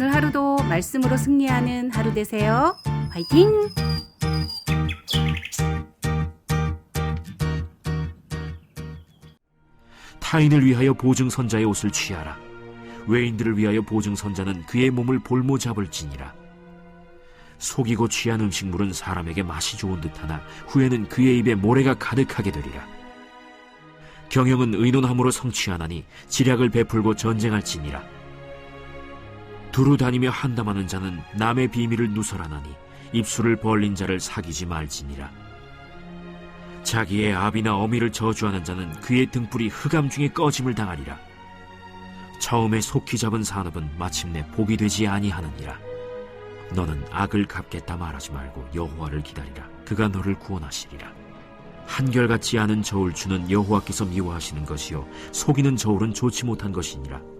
오늘 하루도 말씀으로 승리하는 하루 되세요. 화이팅! 타인을 위하여 보증선자의 옷을 취하라. 외인들을 위하여 보증선자는 그의 몸을 볼모 잡을지니라. 속이고 취한 음식물은 사람에게 맛이 좋은 듯하나 후에는 그의 입에 모래가 가득하게 되리라. 경영은 의논함으로 성취하나니 지략을 베풀고 전쟁할지니라. 두루 다니며 한담하는 자는 남의 비밀을 누설하나니 입술을 벌린 자를 사귀지 말지니라. 자기의 아비나 어미를 저주하는 자는 그의 등불이 흑암 중에 꺼짐을 당하리라. 처음에 속히 잡은 산업은 마침내 복이 되지 아니하느니라. 너는 악을 갚겠다 말하지 말고 여호와를 기다리라. 그가 너를 구원하시리라. 한결같지 않은 저울 주는 여호와께서 미워하시는 것이요 속이는 저울은 좋지 못한 것이니라.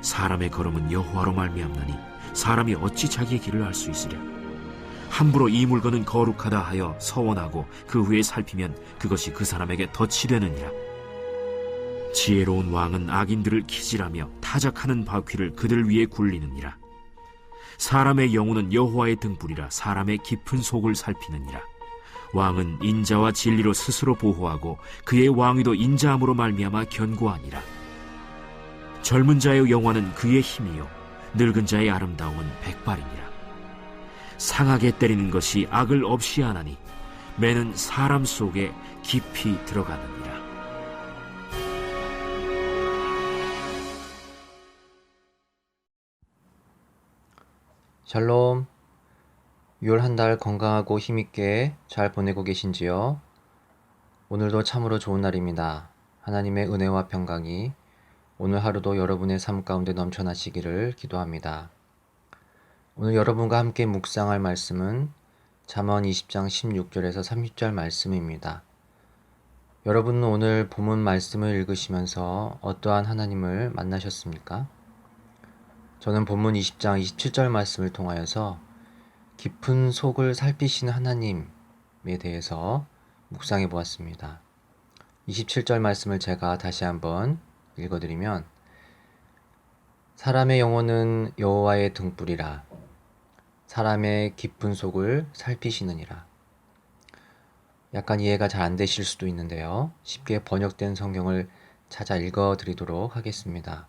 사람의 걸음은 여호와로 말미암나니 사람이 어찌 자기의 길을 알 수 있으랴. 함부로 이 물건은 거룩하다 하여 서원하고 그 후에 살피면 그것이 그 사람에게 덫이 되느니라. 지혜로운 왕은 악인들을 기질하며 타작하는 바퀴를 그들 위에 굴리느니라. 사람의 영혼은 여호와의 등불이라 사람의 깊은 속을 살피느니라. 왕은 인자와 진리로 스스로 보호하고 그의 왕위도 인자함으로 말미암아 견고하니라. 젊은 자의 영화는 그의 힘이요 늙은 자의 아름다움은 백발이니라. 상하게 때리는 것이 악을 없이 하나니 매는 사람 속에 깊이 들어가느니라. 샬롬. 6월 한 달 건강하고 힘있게 잘 보내고 계신지요? 오늘도 참으로 좋은 날입니다. 하나님의 은혜와 평강이 오늘 하루도 여러분의 삶 가운데 넘쳐나시기를 기도합니다. 오늘 여러분과 함께 묵상할 말씀은 잠언 20장 16절에서 30절 말씀입니다. 여러분은 오늘 본문 말씀을 읽으시면서 어떠한 하나님을 만나셨습니까? 저는 본문 20장 27절 말씀을 통하여서 깊은 속을 살피시는 하나님에 대해서 묵상해 보았습니다. 27절 말씀을 제가 다시 한번 읽어드리면 사람의 영혼은 여호와의 등불이라 사람의 깊은 속을 살피시느니라. 약간 이해가 잘 안 되실 수도 있는데요. 쉽게 번역된 성경을 찾아 읽어드리도록 하겠습니다.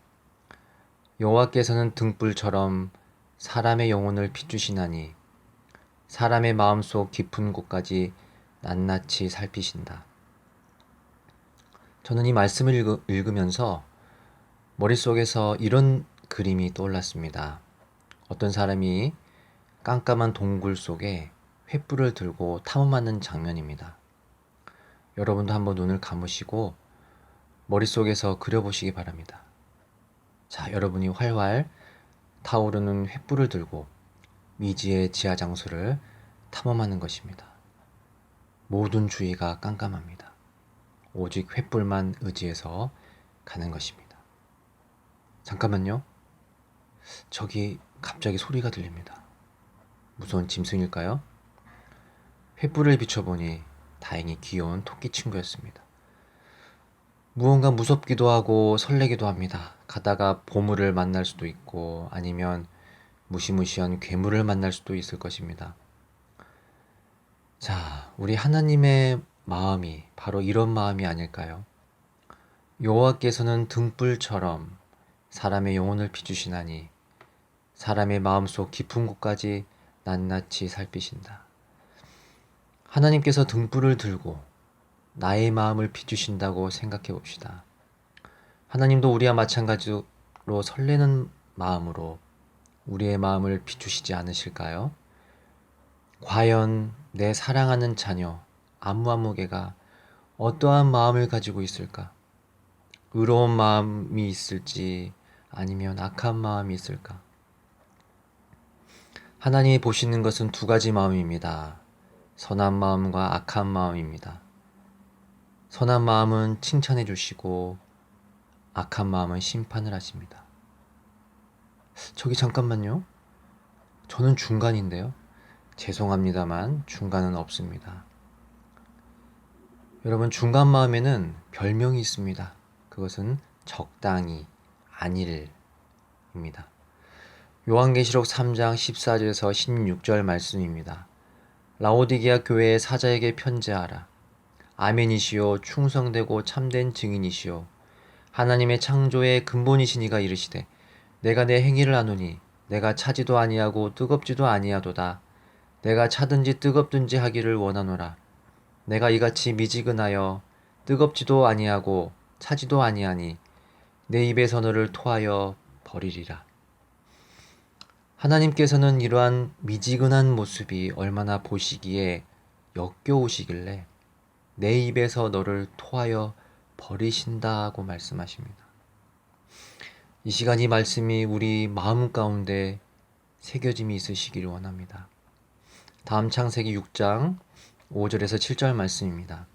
여호와께서는 등불처럼 사람의 영혼을 비추시나니 사람의 마음속 깊은 곳까지 낱낱이 살피신다. 저는 이 말씀을 읽으면서 머릿속에서 이런 그림이 떠올랐습니다. 어떤 사람이 깜깜한 동굴 속에 횃불을 들고 탐험하는 장면입니다. 여러분도 한번 눈을 감으시고 머릿속에서 그려보시기 바랍니다. 자, 여러분이 활활 타오르는 횃불을 들고 미지의 지하 장소를 탐험하는 것입니다. 모든 주위가 깜깜합니다. 오직 횃불만 의지해서 가는 것입니다. 잠깐만요. 저기 갑자기 소리가 들립니다. 무서운 짐승일까요? 횃불을 비춰보니 다행히 귀여운 토끼 친구였습니다. 무언가 무섭기도 하고 설레기도 합니다. 가다가 보물을 만날 수도 있고 아니면 무시무시한 괴물을 만날 수도 있을 것입니다. 자, 우리 하나님의 마음이 바로 이런 마음이 아닐까요? 여호와께서는 등불처럼 사람의 영혼을 비추시나니 사람의 마음속 깊은 곳까지 낱낱이 살피신다. 하나님께서 등불을 들고 나의 마음을 비추신다고 생각해 봅시다. 하나님도 우리와 마찬가지로 설레는 마음으로 우리의 마음을 비추시지 않으실까요? 과연 내 사랑하는 자녀 아무개가 어떠한 마음을 가지고 있을까? 의로운 마음이 있을지 아니면 악한 마음이 있을까? 하나님이 보시는 것은 두 가지 마음입니다. 선한 마음과 악한 마음입니다. 선한 마음은 칭찬해 주시고 악한 마음은 심판을 하십니다. 저기 잠깐만요. 저는 중간인데요. 죄송합니다만 중간은 없습니다. 여러분, 중간 마음에는 별명이 있습니다. 그것은 적당히, 안일입니다. 요한계시록 3장 14절에서 16절 말씀입니다. 라오디게아 교회의 사자에게 편지하라. 아멘이시요 충성되고 참된 증인이시요 하나님의 창조의 근본이신 이가 이르시되 내가 내 행위를 아노니 내가 차지도 아니하고 뜨겁지도 아니하도다. 내가 차든지 뜨겁든지 하기를 원하노라. 내가 이같이 미지근하여 뜨겁지도 아니하고 차지도 아니하니 내 입에서 너를 토하여 버리리라. 하나님께서는 이러한 미지근한 모습이 얼마나 보시기에 역겨우시길래 내 입에서 너를 토하여 버리신다고 말씀하십니다. 이 시간 이 말씀이 우리 마음 가운데 새겨짐이 있으시기를 원합니다. 다음 창세기 6장 5절에서 7절 말씀입니다.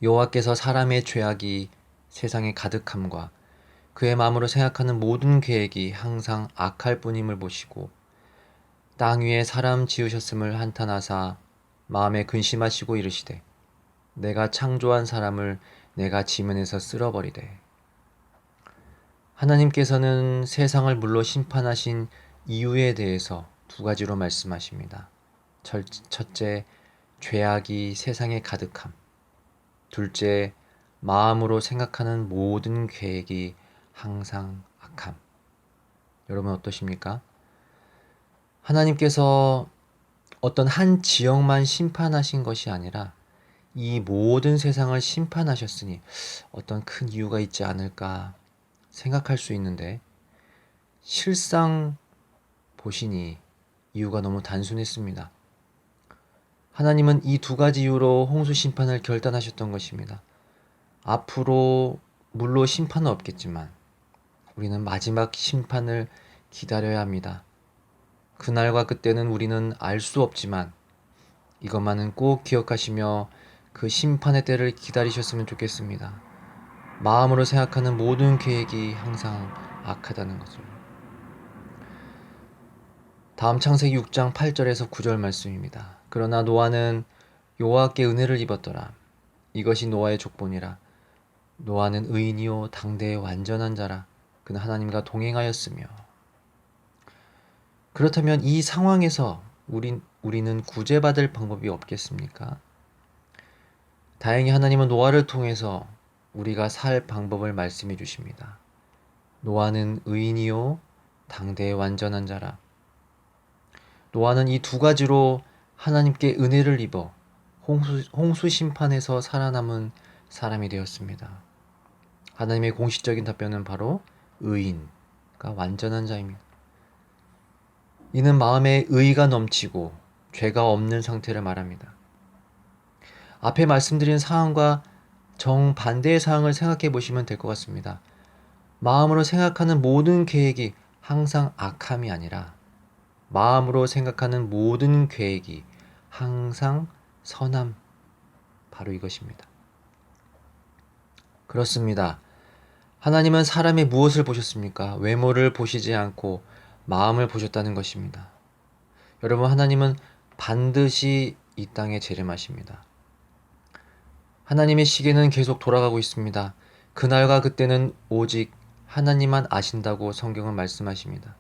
여호와께서 사람의 죄악이 세상에 가득함과 그의 마음으로 생각하는 모든 계획이 항상 악할 뿐임을 보시고 땅 위에 사람 지으셨음을 한탄하사 마음에 근심하시고 이르시되 내가 창조한 사람을 내가 지면에서 쓸어버리되. 하나님께서는 세상을 물로 심판하신 이유에 대해서 두 가지로 말씀하십니다. 첫째, 죄악이 세상에 가득함. 둘째, 마음으로 생각하는 모든 계획이 항상 악함. 여러분 어떠십니까? 하나님께서 어떤 한 지역만 심판하신 것이 아니라 이 모든 세상을 심판하셨으니 어떤 큰 이유가 있지 않을까 생각할 수 있는데 실상 보시니 이유가 너무 단순했습니다. 하나님은 이 두 가지 이유로 홍수 심판을 결단하셨던 것입니다. 앞으로 물로 심판은 없겠지만 우리는 마지막 심판을 기다려야 합니다. 그날과 그때는 우리는 알 수 없지만 이것만은 꼭 기억하시며 그 심판의 때를 기다리셨으면 좋겠습니다. 마음으로 생각하는 모든 계획이 항상 악하다는 것을. 다음 창세기 6장 8절에서 9절 말씀입니다. 그러나 노아는 여호와께 은혜를 입었더라. 이것이 노아의 족본이라. 노아는 의인이요 당대의 완전한 자라. 그는 하나님과 동행하였으며. 그렇다면 이 상황에서 우리는 구제받을 방법이 없겠습니까? 다행히 하나님은 노아를 통해서 우리가 살 방법을 말씀해 주십니다. 노아는 의인이요 당대의 완전한 자라. 노아는 이 두 가지로 하나님께 은혜를 입어 홍수 심판에서 살아남은 사람이 되었습니다. 하나님의 공식적인 답변은 바로 의인과 완전한 자입니다. 이는 마음에 의가 넘치고 죄가 없는 상태를 말합니다. 앞에 말씀드린 사항과 정반대의 사항을 생각해 보시면 될 것 같습니다. 마음으로 생각하는 모든 계획이 항상 악함이 아니라 마음으로 생각하는 모든 계획이 항상 선함, 바로 이것입니다. 그렇습니다. 하나님은 사람의 무엇을 보셨습니까? 외모를 보시지 않고 마음을 보셨다는 것입니다. 여러분, 하나님은 반드시 이 땅에 재림하십니다. 하나님의 시계는 계속 돌아가고 있습니다. 그날과 그때는 오직 하나님만 아신다고 성경은 말씀하십니다.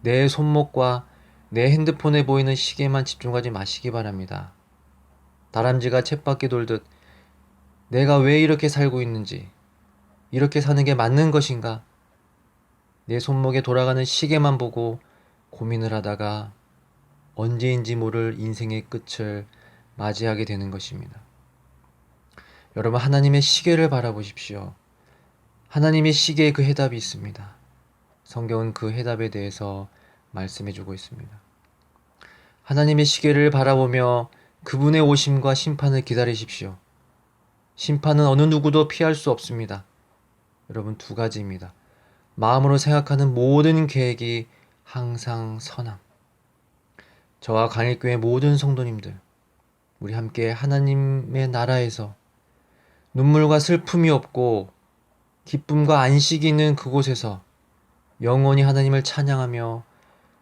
내 손목과 내 핸드폰에 보이는 시계만 집중하지 마시기 바랍니다. 다람쥐가 쳇바퀴 돌듯 내가 왜 이렇게 살고 있는지, 이렇게 사는 게 맞는 것인가? 내 손목에 돌아가는 시계만 보고 고민을 하다가 언제인지 모를 인생의 끝을 맞이하게 되는 것입니다. 여러분, 하나님의 시계를 바라보십시오. 하나님의 시계에 그 해답이 있습니다. 성경은 그 해답에 대해서 말씀해주고 있습니다. 하나님의 시계를 바라보며 그분의 오심과 심판을 기다리십시오. 심판은 어느 누구도 피할 수 없습니다. 여러분, 두 가지입니다. 마음으로 생각하는 모든 계획이 항상 선함. 저와 광일교회 모든 성도님들, 우리 함께 하나님의 나라에서 눈물과 슬픔이 없고 기쁨과 안식이 있는 그곳에서 영원히 하나님을 찬양하며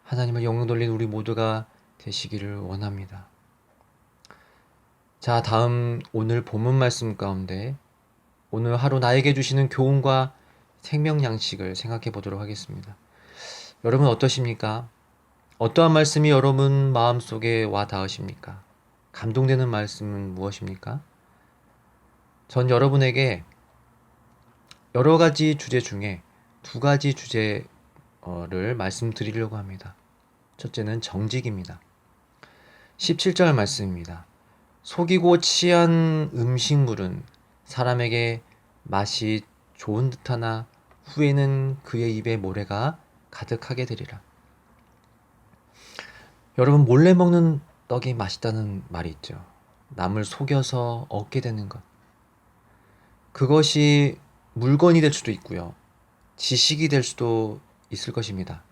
하나님을 영광 돌리는 우리 모두가 되시기를 원합니다. 자, 다음 오늘 본문 말씀 가운데 오늘 하루 나에게 주시는 교훈과 생명 양식을 생각해 보도록 하겠습니다. 여러분 어떠십니까? 어떠한 말씀이 여러분 마음속에 와 닿으십니까? 감동되는 말씀은 무엇입니까? 전 여러분에게 여러 가지 주제 중에 두 가지 주제를 말씀드리려고 합니다. 첫째는 정직입니다. 17절 말씀입니다. 속이고 취한 음식물은 사람에게 맛이 좋은 듯하나 후에는 그의 입에 모래가 가득하게 되리라. 여러분, 몰래 먹는 떡이 맛있다는 말이 있죠. 남을 속여서 얻게 되는 것. 그것이 물건이 될 수도 있고요. 지식이 될 수도 있을 것입니다.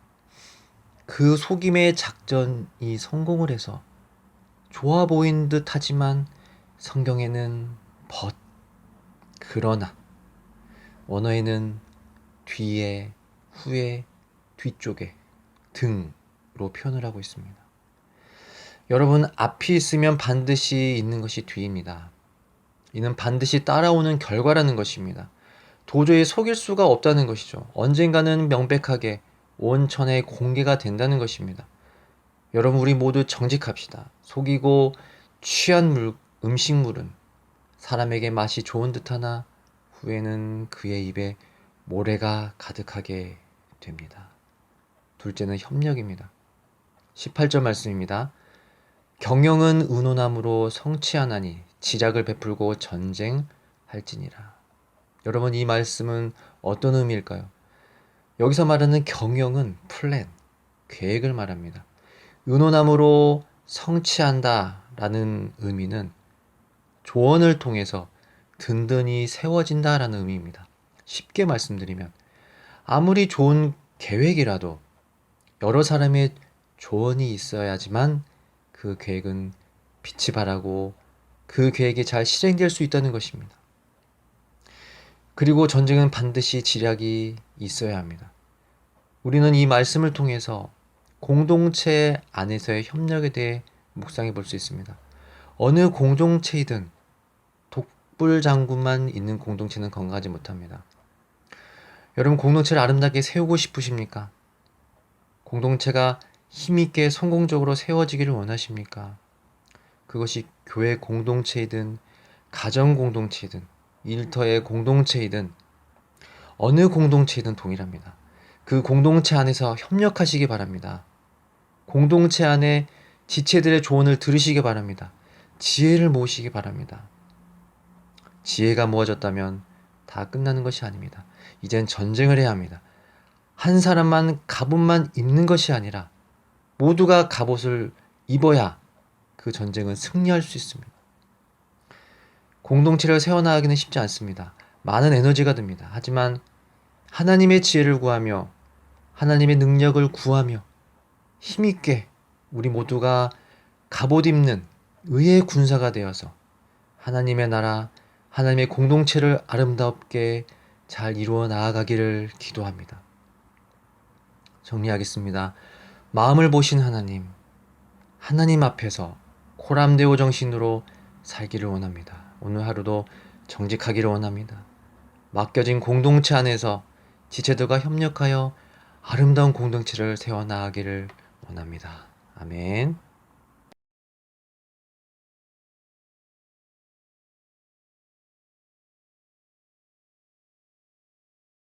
그 속임의 작전이 성공을 해서 좋아 보이는 듯 하지만 성경에는 but, 그러나, 원어에는 뒤에, 후에, 뒤쪽에, 등으로 표현을 하고 있습니다. 여러분, 앞이 있으면 반드시 있는 것이 뒤입니다. 이는 반드시 따라오는 결과라는 것입니다. 도저히 속일 수가 없다는 것이죠. 언젠가는 명백하게 온천에 공개가 된다는 것입니다. 여러분, 우리 모두 정직합시다. 속이고 취한 음식물은 사람에게 맛이 좋은 듯하나 후에는 그의 입에 모래가 가득하게 됩니다. 둘째는 협력입니다. 18절 말씀입니다. 경영은 의논함으로 성취하나니 지략을 베풀고 전쟁할지니라. 여러분, 이 말씀은 어떤 의미일까요? 여기서 말하는 경영은 플랜, 계획을 말합니다. 의논함으로 성취한다 라는 의미는 조언을 통해서 든든히 세워진다 라는 의미입니다. 쉽게 말씀드리면 아무리 좋은 계획이라도 여러 사람의 조언이 있어야지만 그 계획은 빛이 발하고 그 계획이 잘 실행될 수 있다는 것입니다. 그리고 전쟁은 반드시 지략이 있어야 합니다. 우리는 이 말씀을 통해서 공동체 안에서의 협력에 대해 묵상해 볼 수 있습니다. 어느 공동체이든 독불장군만 있는 공동체는 건강하지 못합니다. 여러분, 공동체를 아름답게 세우고 싶으십니까? 공동체가 힘있게 성공적으로 세워지기를 원하십니까? 그것이 교회 공동체이든 가정 공동체이든 일터의 공동체이든 어느 공동체이든 동일합니다. 그 공동체 안에서 협력하시기 바랍니다. 공동체 안에 지체들의 조언을 들으시기 바랍니다. 지혜를 모으시기 바랍니다. 지혜가 모아졌다면 다 끝나는 것이 아닙니다. 이젠 전쟁을 해야 합니다. 한 사람만 갑옷만 입는 것이 아니라 모두가 갑옷을 입어야 그 전쟁은 승리할 수 있습니다. 공동체를 세워나가기는 쉽지 않습니다. 많은 에너지가 듭니다. 하지만 하나님의 지혜를 구하며 하나님의 능력을 구하며 힘있게 우리 모두가 갑옷 입는 의의 군사가 되어서 하나님의 나라, 하나님의 공동체를 아름답게 잘 이루어 나아가기를 기도합니다. 정리하겠습니다. 마음을 보신 하나님, 하나님 앞에서 코람데오 정신으로 살기를 원합니다. 오늘 하루도 정직하기를 원합니다. 맡겨진 공동체 안에서 지체들과 협력하여 아름다운 공동체를 세워나가기를 원합니다. 아멘.